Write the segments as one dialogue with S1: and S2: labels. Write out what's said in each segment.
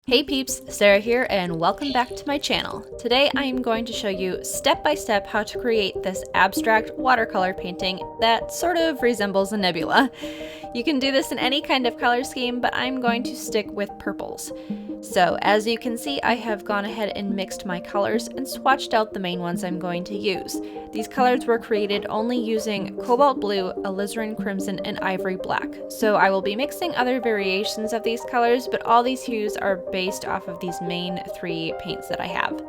S1: Hey peeps, Sarah here and welcome back to my channel. Today I am going to show you step by step how to create this abstract watercolor painting that sort of resembles a nebula. You can do this in any kind of color scheme, but I'm going to stick with purples. So as you can see, I have gone ahead and mixed my colors and swatched out the main ones I'm going to use. These colors were created only using cobalt blue, alizarin crimson, and ivory black. So I will be mixing other variations of these colors, but all these hues are based off of these main three paints that I have.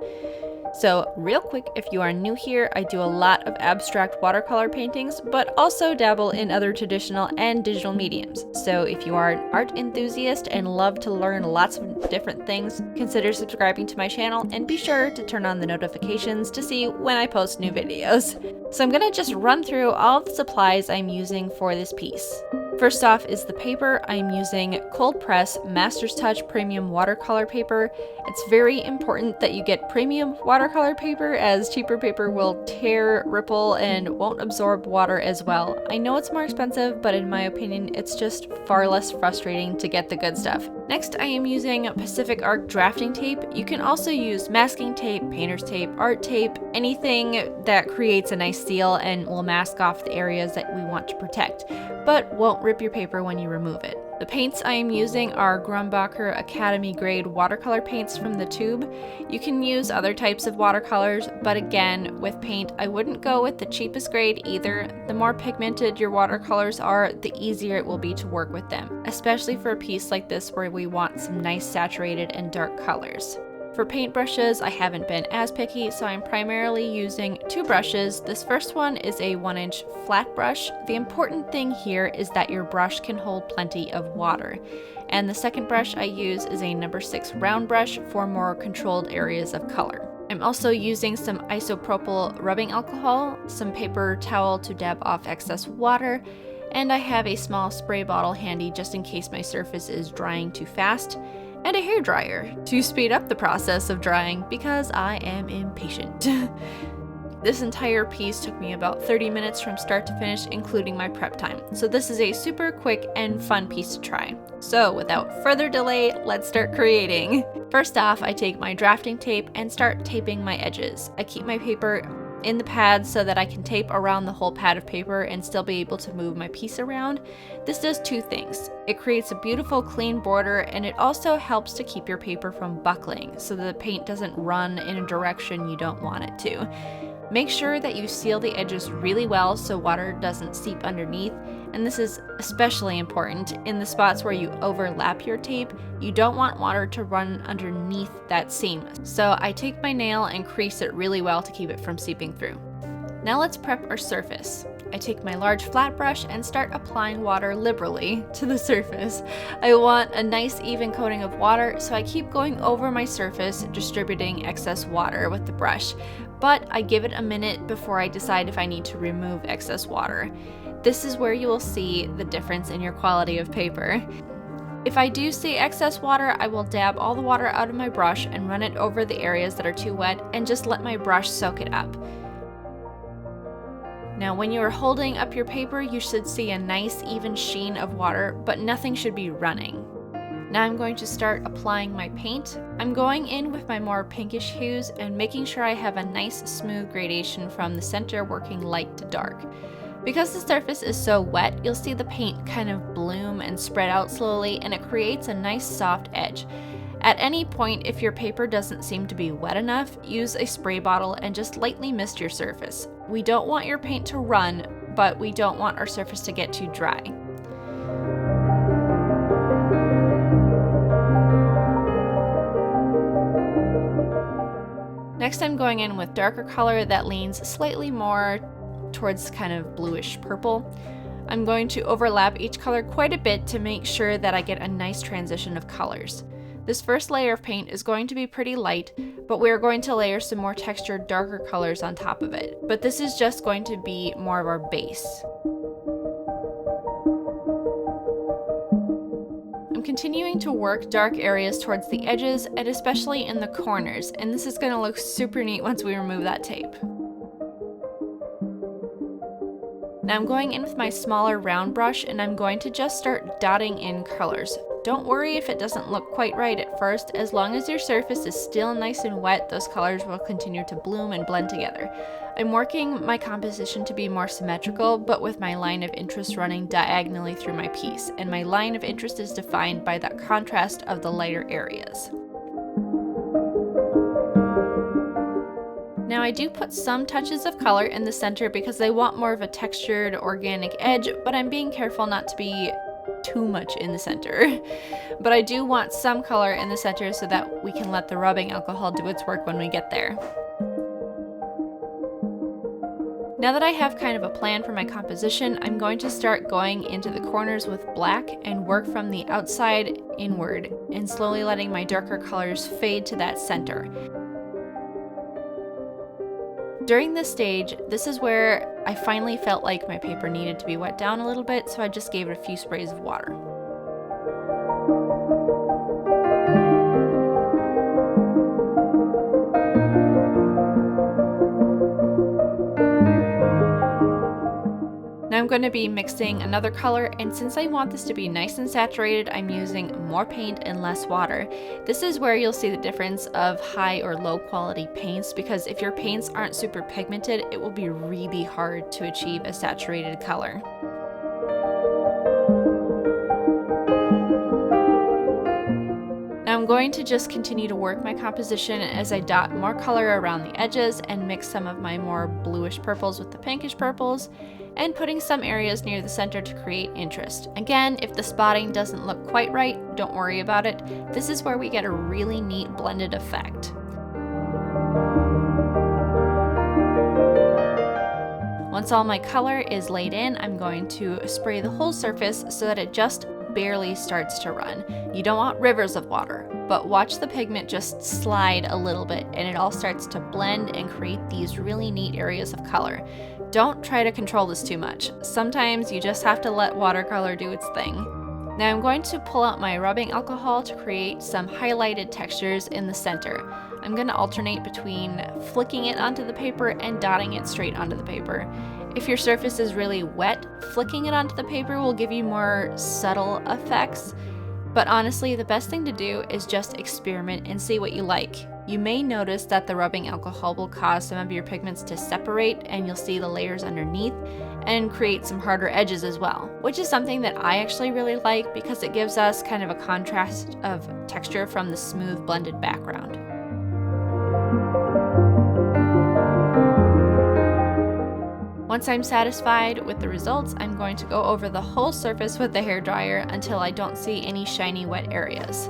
S1: So real quick, if you are new here, I do a lot of abstract watercolor paintings, but also dabble in other traditional and digital mediums. So if you are an art enthusiast and love to learn lots of different things, consider subscribing to my channel and be sure to turn on the notifications to see when I post new videos. So I'm gonna just run through all of the supplies I'm using for this piece. First off is the paper. I'm using cold press Master's Touch premium watercolor paper. It's very important that you get premium watercolor paper, as cheaper paper will tear, ripple, and won't absorb water as well. I know it's more expensive, but in my opinion, it's just far less frustrating to get the good stuff. Next, I am using Pacific Arc drafting tape. You can also use masking tape, painter's tape, art tape, anything that creates a nice seal and will mask off the areas that we want to protect, but won't rip your paper when you remove it. The paints I am using are Grumbacher Academy grade watercolor paints from the tube. You can use other types of watercolors, but again, with paint, I wouldn't go with the cheapest grade either. The more pigmented your watercolors are, the easier it will be to work with them, especially for a piece like this where we want some nice saturated and dark colors. For paintbrushes, I haven't been as picky, so I'm primarily using two brushes. This first one is a 1-inch flat brush. The important thing here is that your brush can hold plenty of water. And the second brush I use is a number 6 round brush for more controlled areas of color. I'm also using some isopropyl rubbing alcohol, some paper towel to dab off excess water, and I have a small spray bottle handy just in case my surface is drying too fast, and a hairdryer to speed up the process of drying because I am impatient. This entire piece took me about 30 minutes from start to finish, including my prep time. So this is a super quick and fun piece to try. So without further delay, let's start creating. First off, I take my drafting tape and start taping my edges. I keep my paper in the pad so that I can tape around the whole pad of paper and still be able to move my piece around. This does two things. It creates a beautiful clean border, and it also helps to keep your paper from buckling so the paint doesn't run in a direction you don't want it to. Make sure that you seal the edges really well so water doesn't seep underneath, and this is especially important in the spots where you overlap your tape. You don't want water to run underneath that seam. So I take my nail and crease it really well to keep it from seeping through. Now let's prep our surface. I take my large flat brush and start applying water liberally to the surface. I want a nice even coating of water, so I keep going over my surface, distributing excess water with the brush, but I give it a minute before I decide if I need to remove excess water. This is where you will see the difference in your quality of paper. If I do see excess water, I will dab all the water out of my brush and run it over the areas that are too wet and just let my brush soak it up. Now, when you are holding up your paper, you should see a nice even sheen of water, but nothing should be running. Now I'm going to start applying my paint. I'm going in with my more pinkish hues and making sure I have a nice smooth gradation from the center, working light to dark. Because the surface is so wet, you'll see the paint kind of bloom and spread out slowly, and it creates a nice soft edge. At any point, if your paper doesn't seem to be wet enough, use a spray bottle and just lightly mist your surface. We don't want your paint to run, but we don't want our surface to get too dry. Next, I'm going in with darker color that leans slightly more towards kind of bluish purple. I'm going to overlap each color quite a bit to make sure that I get a nice transition of colors. This first layer of paint is going to be pretty light, but we are going to layer some more textured, darker colors on top of it. But this is just going to be more of our base. I'm continuing to work dark areas towards the edges and especially in the corners, and this is going to look super neat once we remove that tape. Now I'm going in with my smaller round brush and I'm going to just start dotting in colors. Don't worry if it doesn't look quite right at first. As long as your surface is still nice and wet, those colors will continue to bloom and blend together. I'm working my composition to be more symmetrical, but with my line of interest running diagonally through my piece, and my line of interest is defined by that contrast of the lighter areas. Now I do put some touches of color in the center because I want more of a textured, organic edge, but I'm being careful not to be too much in the center. But I do want some color in the center so that we can let the rubbing alcohol do its work when we get there. Now that I have kind of a plan for my composition, I'm going to start going into the corners with black and work from the outside inward and slowly letting my darker colors fade to that center. During this stage, this is where I finally felt like my paper needed to be wet down a little bit, so I just gave it a few sprays of water. Now I'm going to be mixing another color, and since I want this to be nice and saturated, I'm using more paint and less water. This is where you'll see the difference of high or low quality paints, because if your paints aren't super pigmented, it will be really hard to achieve a saturated color. Now I'm going to just continue to work my composition as I dot more color around the edges and mix some of my more bluish purples with the pinkish purples, and putting some areas near the center to create interest. Again, if the spotting doesn't look quite right, don't worry about it. This is where we get a really neat blended effect. Once all my color is laid in, I'm going to spray the whole surface so that it just barely starts to run. You don't want rivers of water, but watch the pigment just slide a little bit and it all starts to blend and create these really neat areas of color. Don't try to control this too much. Sometimes you just have to let watercolor do its thing. Now I'm going to pull out my rubbing alcohol to create some highlighted textures in the center. I'm going to alternate between flicking it onto the paper and dotting it straight onto the paper. If your surface is really wet, flicking it onto the paper will give you more subtle effects. But honestly, the best thing to do is just experiment and see what you like. You may notice that the rubbing alcohol will cause some of your pigments to separate, and you'll see the layers underneath and create some harder edges as well, which is something that I actually really like because it gives us kind of a contrast of texture from the smooth blended background. Once I'm satisfied with the results, I'm going to go over the whole surface with the hairdryer until I don't see any shiny wet areas.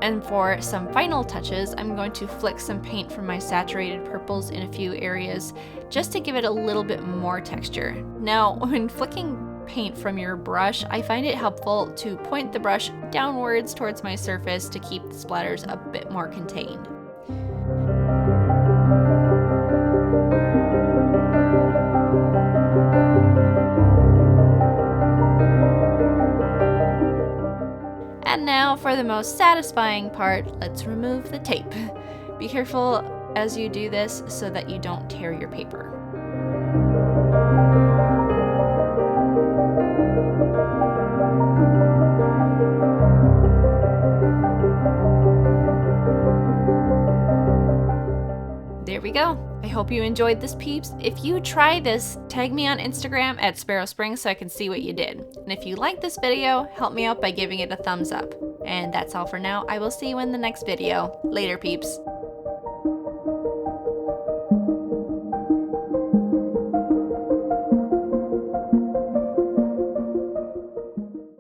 S1: And for some final touches, I'm going to flick some paint from my saturated purples in a few areas just to give it a little bit more texture. Now, when flicking paint from your brush, I find it helpful to point the brush downwards towards my surface to keep the splatters a bit more contained. And now for the most satisfying part, let's remove the tape. Be careful as you do this so that you don't tear your paper. There we go. I hope you enjoyed this, peeps. If you try this, tag me on Instagram at Sparrow Springs so I can see what you did. And if you like this video, help me out by giving it a thumbs up. And that's all for now. I will see you in the next video. Later, peeps.